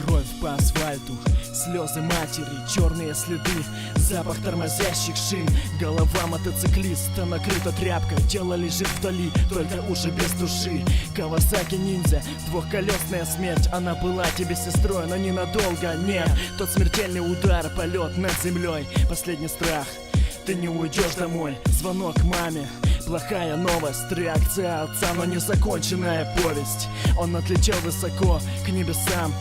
Кровь по асфальту, слезы матери, черные следы, запах тормозящих шин. Голова мотоциклиста накрыта тряпкой, тело лежит вдали, только уже без души. Кавасаки ниндзя, двухколесная смерть. Она была тебе сестрой, но ненадолго, не. Тот смертельный удар, полет над землей, последний страх. Ты не уйдешь домой, звонок маме. Плохая новость, реакция отца, но не законченная повесть. Он отлетел высоко к небесам,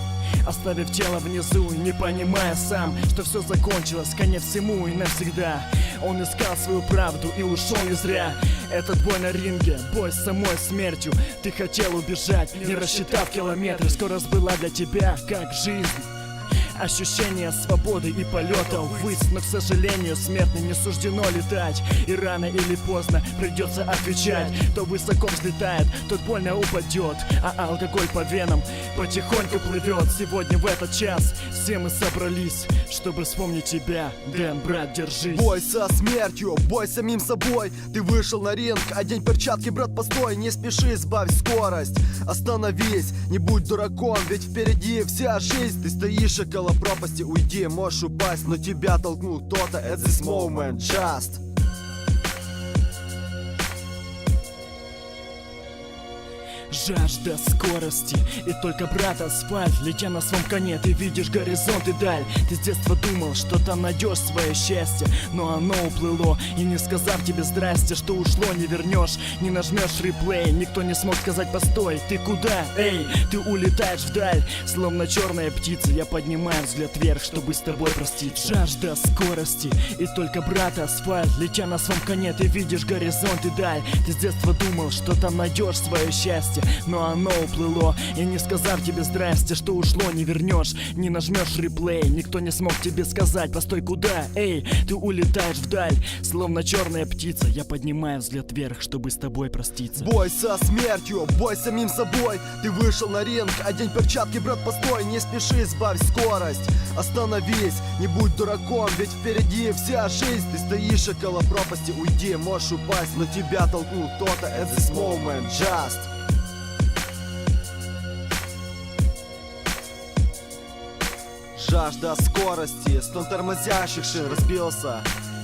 оставив тело внизу, не понимая сам, что все закончилось, конец всему и навсегда. Он искал свою правду и ушел не зря. Этот бой на ринге, бой с самой смертью. Ты хотел убежать, не рассчитав километры. Скорость была для тебя как жизнь, ощущение свободы и полета ввысь. Но, к сожалению, смертным не суждено летать, и рано или поздно придется отвечать. То высоко взлетает, тот больно упадет, а алкоголь по венам потихоньку плывет. Сегодня в этот час все мы собрались, чтобы вспомнить тебя. Дэн, брат, держись. Бой со смертью, бой с самим собой. Ты вышел на ринг, одень перчатки, брат, постой. Не спеши, сбавь скорость, остановись, не будь дураком, ведь впереди вся жизнь. Ты стоишь около пропасти, уйди, можешь упасть, но тебя толкнул кто-то. At this moment, just. Жажда скорости, и только брат асфальт. Летя на своем коне, ты видишь горизонт и даль. Ты с детства думал, что там найдешь свое счастье, но оно уплыло, и не сказав тебе здрасте, что ушло, не вернешь, не нажмешь реплей. Никто не смог сказать постой, ты куда? Эй, ты улетаешь вдаль, словно черная птица. Я поднимаю взгляд вверх, чтобы с тобой проститься. Жажда скорости, и только брат асфальт. Летя на своем коне, ты видишь горизонт и даль. Ты с детства думал, что там найдешь свое счастье, но оно уплыло, и не сказав тебе здрасте, что ушло, не вернешь, не нажмешь реплей. Никто не смог тебе сказать постой, куда? Эй, ты улетаешь вдаль, словно черная птица. Я поднимаю взгляд вверх, чтобы с тобой проститься. Бой со смертью, бой с самим собой. Ты вышел на ринг, одень перчатки, брат, постой. Не спеши, сбавь скорость, остановись, не будь дураком, ведь впереди вся жизнь. Ты стоишь около пропасти, уйди, можешь упасть, но тебя толкнул кто-то. At this moment, just. Жажда скорости, стон тормозящих шин. Разбился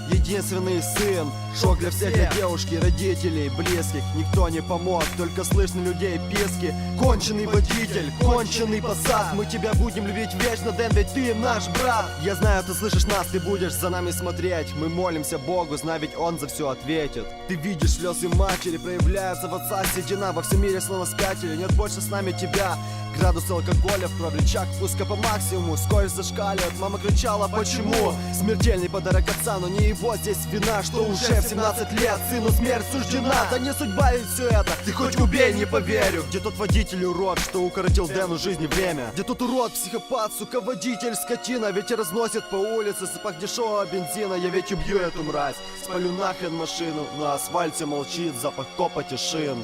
единственный сын, шок для всех, для девушки, родителей, близких. Никто не помог, только слышно людей писки. Конченый водитель, конченый посад. Мы тебя будем любить вечно, Дэн, ведь ты наш брат. Я знаю, ты слышишь нас, ты будешь за нами смотреть. Мы молимся Богу, зная, ведь Он за все ответит. Ты видишь слезы матери, проявляются в отца седина. Во всем мире словно спятили, нет больше с нами тебя. Градус алкоголя в крови, рычаг пуска по максимуму. Скорость зашкаливает, мама кричала, почему? Смертельный подарок отца, но не его здесь вина, что уже в 17 лет сыну смерть суждена. Да не судьба ведь все это, ты хоть убей, не поверю. Где тот водитель урод, что укоротил Дэну жизни время? Где тот урод, психопат, сука, водитель, скотина? Ведь разносит по улице запах дешевого бензина. Я ведь убью эту мразь, спалю нахрен машину. На асфальте молчит запах копоти шин.